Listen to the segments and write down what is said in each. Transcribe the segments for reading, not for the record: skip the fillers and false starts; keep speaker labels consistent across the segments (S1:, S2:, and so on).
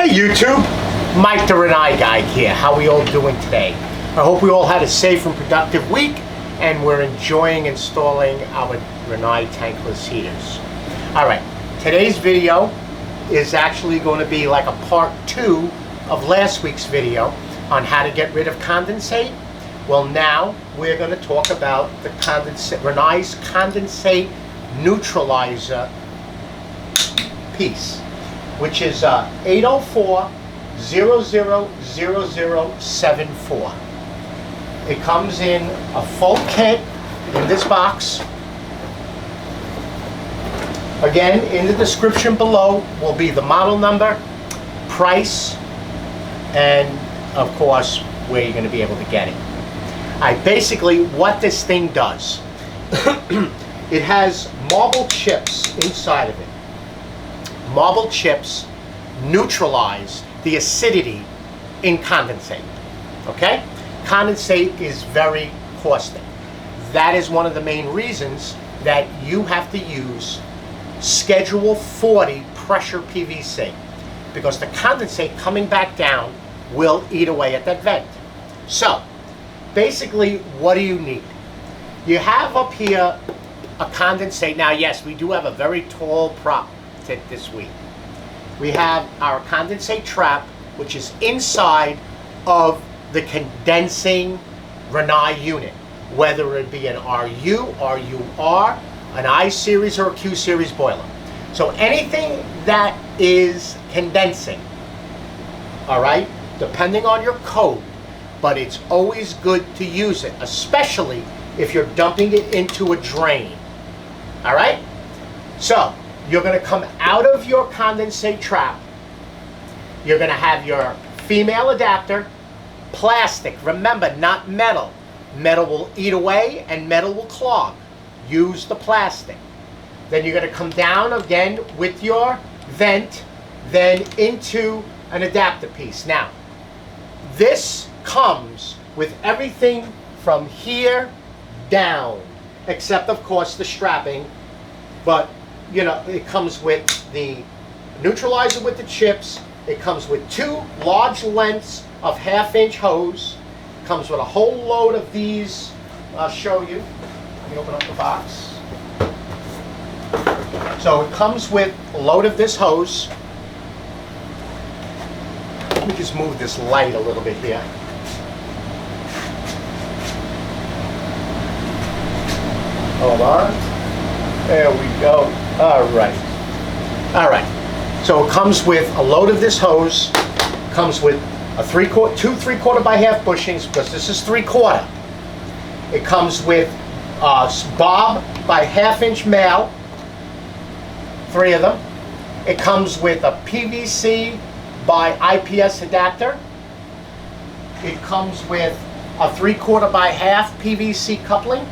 S1: Hey YouTube, Mike the Rinnai guy here. How we all doing today? I hope we all had a safe and productive week and we're enjoying installing our Rinnai tankless heaters. Alright, today's video is actually going to be like a part 2 of last week's video on how to get rid of condensate. Well, now we're going to talk about the Rinnai's condensate neutralizer piece, which is 804-000074. It comes in a full kit in this box. Again, in the description below will be the model number, price, and of course where you're going to be able to get it. Basically what this thing does, it has marble chips inside of it. Marble chips neutralize the acidity in condensate. Okay? Condensate is very caustic. That is one of the main reasons that you have to use Schedule 40 pressure PVC, because the condensate coming back down will eat away at that vent. So basically, what do you need? You have up here a condensate. Now yes, we do have a very tall prop this week. We have our condensate trap, which is inside of the condensing Rinnai unit, whether it be an RU, RUR, an I-series or a Q-series boiler. So anything that is condensing, all right, depending on your code, but it's always good to use it, especially if you're dumping it into a drain. All right? So you're going to come out of your condensate trap. You're going to have your female adapter, plastic. Remember, not metal. Metal will eat away and metal will clog. Use the plastic. Then you're going to come down again with your vent, then into an adapter piece. Now, this comes with everything from here down, except of course the strapping, but you know, it comes with the neutralizer with the chips. It comes with 2 large lengths of 1/2-inch hose. It comes with a whole load of these. I'll show you. Let me open up the box. So it comes with a load of this hose. Let me just move this light a little bit here. Hold on. There we go. All right. All right. So it comes with a load of this hose. Comes with a 2 3/4 by half bushings, because this is 3/4. It comes with bob by 1/2-inch male, 3 of them. It comes with a PVC by IPS adapter. It comes with a 3/4 by half PVC coupling,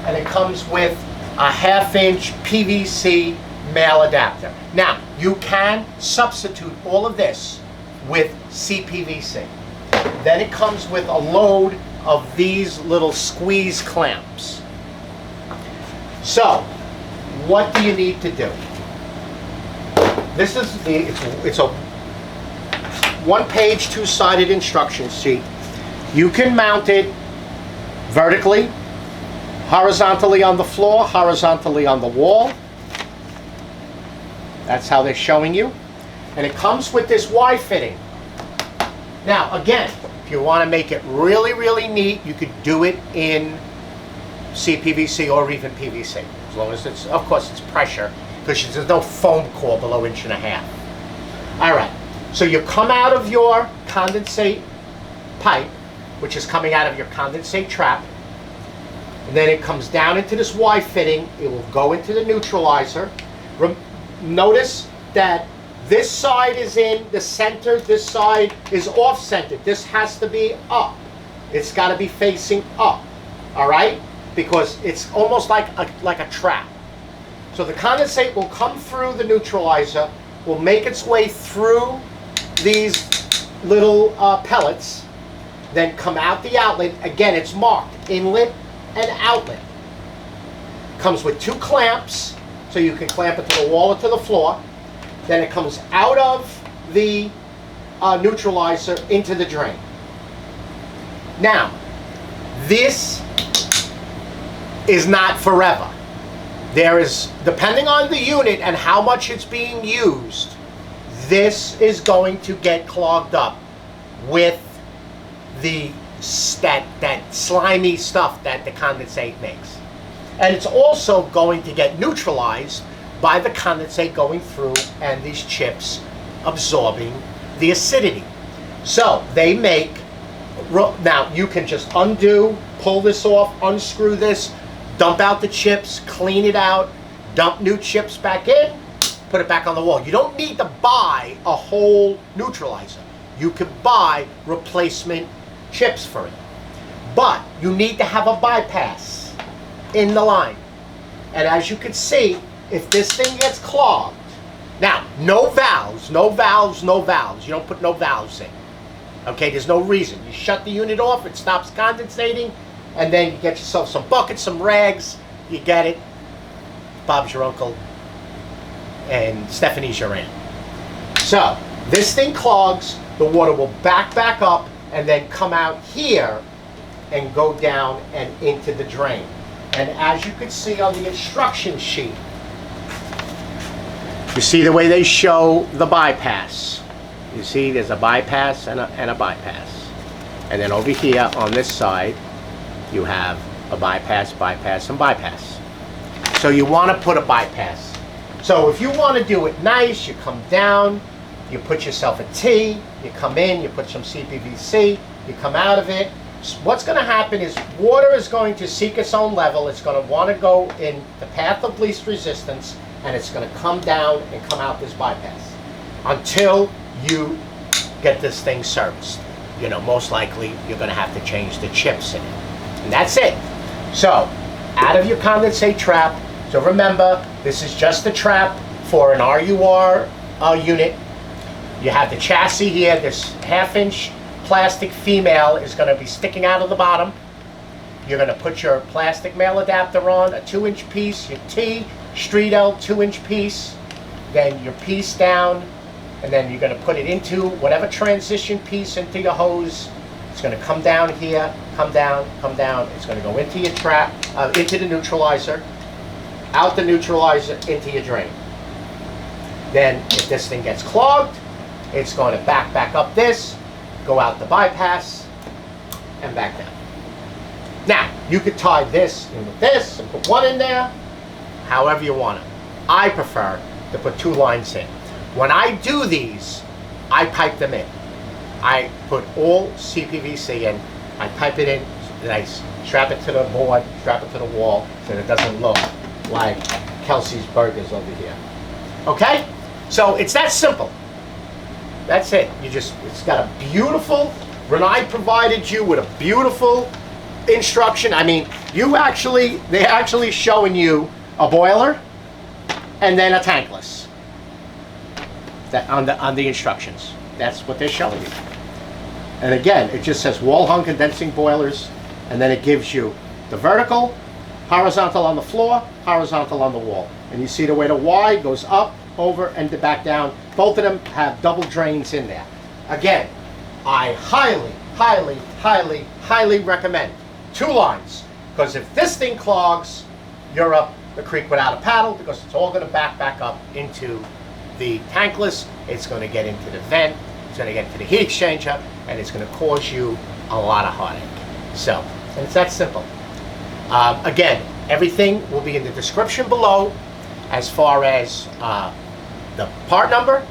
S1: and it comes with a 1/2-inch PVC male adapter. Now, you can substitute all of this with CPVC. Then it comes with a load of these little squeeze clamps. So, what do you need to do? This is it's a 1-page, 2-sided instruction sheet. You can mount it vertically, horizontally on the floor, horizontally on the wall. That's how they're showing you. And it comes with this Y fitting. Now, again, if you want to make it really, really neat, you could do it in CPVC or even PVC. As long as it's, of course, it's pressure, because there's no foam core below 1.5 inches. All right. So you come out of your condensate pipe, which is coming out of your condensate trap. And then it comes down into this Y fitting. It will go into the neutralizer. Notice that this side is in the center, this side is off-centered. This has to be up. It's got to be facing up, all right? Because it's almost like a trap. So the condensate will come through the neutralizer, will make its way through these little pellets, then come out the outlet. Again, it's marked inlet and outlet. Comes with 2 clamps, so you can clamp it to the wall or to the floor. Then it comes out of the neutralizer into the drain. Now, this is not forever. There is, depending on the unit and how much it's being used, this is going to get clogged up with that slimy stuff that the condensate makes. And it's also going to get neutralized by the condensate going through and these chips absorbing the acidity. So they make, now you can just undo, pull this off, unscrew this, dump out the chips, clean it out, dump new chips back in, put it back on the wall. You don't need to buy a whole neutralizer. You could buy replacement chips for it. But you need to have a bypass in the line. And as you can see, if this thing gets clogged, now, no valves, no valves, no valves. You don't put no valves in. Okay, there's no reason. You shut the unit off, it stops condensating, and then you get yourself some buckets, some rags, you get it. Bob's your uncle, and Stephanie's your aunt. So, this thing clogs, the water will back up, and then come out here, and go down and into the drain. And as you can see on the instruction sheet, you see the way they show the bypass. You see there's a bypass and a bypass. And then over here on this side, you have a bypass, bypass, and bypass. So you want to put a bypass. So if you want to do it nice, you come down, you put yourself a T, you come in, you put some CPVC, you come out of it. What's going to happen is water is going to seek its own level. It's going to want to go in the path of least resistance, and it's going to come down and come out this bypass until you get this thing serviced. You know, most likely you're going to have to change the chips in it. And that's it. So, out of your condensate trap. So remember, this is just a trap for an RUR unit. You have the chassis here. This 1/2-inch plastic female is going to be sticking out of the bottom. You're going to put your plastic male adapter on, a 2-inch piece, your T, Street L 2-inch piece, then your piece down, and then you're going to put it into whatever transition piece into your hose. It's going to come down here, come down, come down. It's going to go into your trap, into the neutralizer, out the neutralizer, into your drain. Then if this thing gets clogged, it's going to back up this, go out the bypass, and back down. Now, you could tie this in with this and put one in there, however you want it. I prefer to put 2 lines in. When I do these, I pipe them in. I put all CPVC in, I pipe it in, nice, strap it to the board, strap it to the wall, so that it doesn't look like Kelsey's Burgers over here. Okay? So it's that simple. That's it. It's got a beautiful, Rinnai provided you with a beautiful instruction. I mean, they're actually showing you a boiler and then a tankless. That on the instructions. That's what they're showing you. And again, it just says wall hung condensing boilers, and then it gives you the vertical, horizontal on the floor, horizontal on the wall. And you see the way the Y goes up, over, and back down. Both of them have double drains in there. Again, I highly recommend 2 lines, because if this thing clogs, you're up the creek without a paddle, because it's all going to back up into the tankless. It's going to get into the vent, it's going to get into the heat exchanger, and it's going to cause you a lot of heartache. So, and it's that simple. Again, everything will be in the description below, as far as the part number,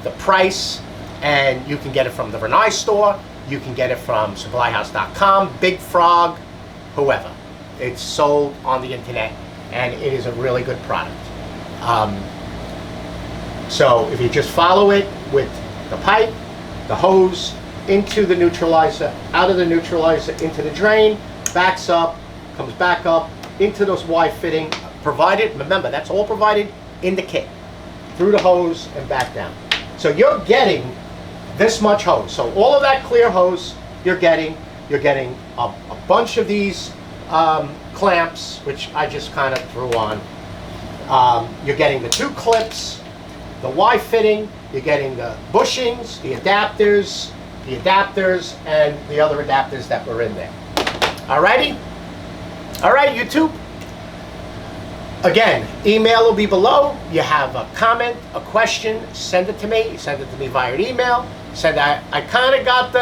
S1: the price, and you can get it from the Rinnai store, you can get it from supplyhouse.com, Big Frog, whoever. It's sold on the internet, and it is a really good product. So if you just follow it with the pipe, the hose, into the neutralizer, out of the neutralizer, into the drain, backs up, comes back up, into those Y fitting, provided, remember, that's all provided in the kit, through the hose and back down. So you're getting this much hose. So all of that clear hose, you're getting a bunch of these clamps, which I just kind of threw on. You're getting the 2 clips, the Y fitting, You're getting the bushings, the adapters, and the other adapters that were in there. Alrighty? Alright, YouTube. Again, email will be below. You have a comment, a question, send it to me. Send it to me via email. I kind of got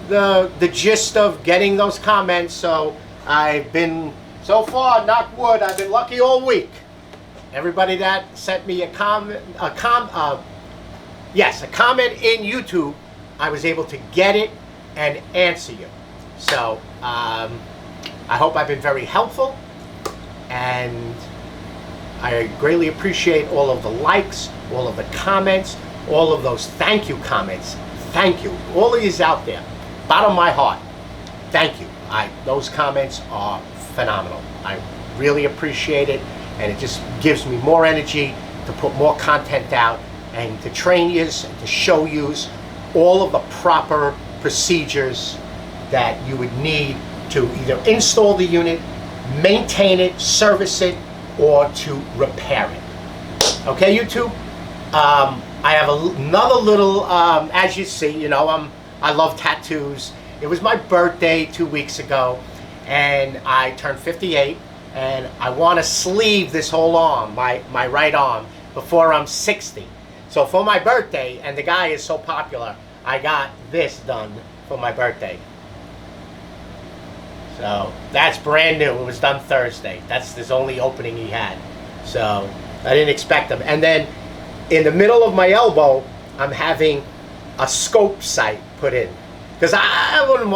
S1: the gist of getting those comments, so I've been, so far, knock wood, I've been lucky all week. Everybody that sent me a comment in YouTube, I was able to get it and answer you. So, I hope I've been very helpful, and I greatly appreciate all of the likes, all of the comments, all of those thank you comments. Thank you. All of yous out there. Bottom of my heart. Thank you. Those comments are phenomenal. I really appreciate it, and it just gives me more energy to put more content out and to train yous and to show yous all of the proper procedures that you would need to either install the unit, maintain it, service it, or to repair it. Okay, YouTube? I have another little, as you see, you know, I love tattoos. It was my birthday 2 weeks ago, and I turned 58, and I want to sleeve this whole arm, my right arm, before I'm 60. So for my birthday, and the guy is so popular, I got this done for my birthday. So that's brand new. It was done Thursday. That's the only opening he had. So I didn't expect them. And then in the middle of my elbow, I'm having a scope sight put in, because I didn't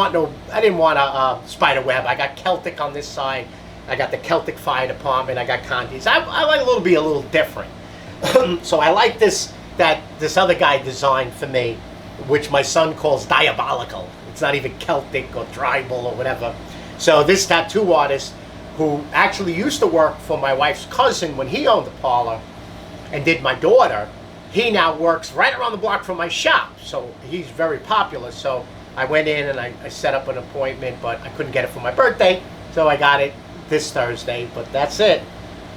S1: want a spider web. I got Celtic on this side. I got the Celtic Fire Department. I got Condi's. I like a little different. So I like this other guy designed for me, which my son calls diabolical. It's not even Celtic or tribal or whatever. So this tattoo artist, who actually used to work for my wife's cousin when he owned the parlor and did my daughter, he now works right around the block from my shop. So he's very popular. So I went in and I set up an appointment, but I couldn't get it for my birthday. So I got it this Thursday, but that's it.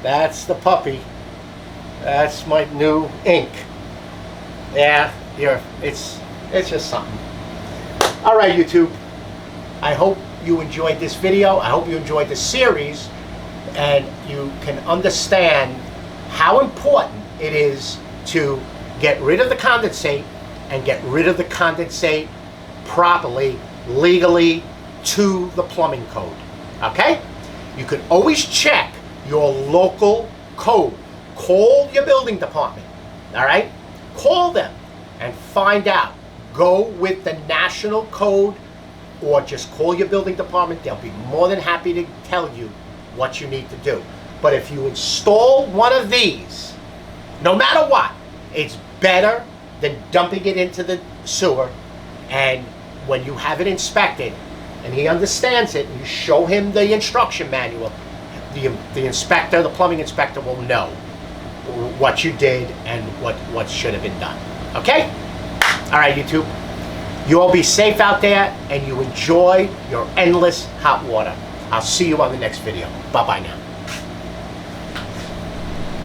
S1: That's the puppy. That's my new ink. Yeah, it's just something. All right, YouTube. I hope you enjoyed this video. I hope you enjoyed the series, and you can understand how important it is to get rid of the condensate and get rid of the condensate properly, legally, to the plumbing code. Okay? You can always check your local code. Call your building department. All right? Call them and find out. Go with the national code, or just call your building department. They'll be more than happy to tell you what you need to do. But if you install one of these, no matter what, it's better than dumping it into the sewer. And when you have it inspected and he understands it, and you show him the instruction manual, the inspector, the plumbing inspector, will know what you did and what should have been done. Okay? All right, YouTube. You all be safe out there, and you enjoy your endless hot water. I'll see you on the next video. Bye-bye now.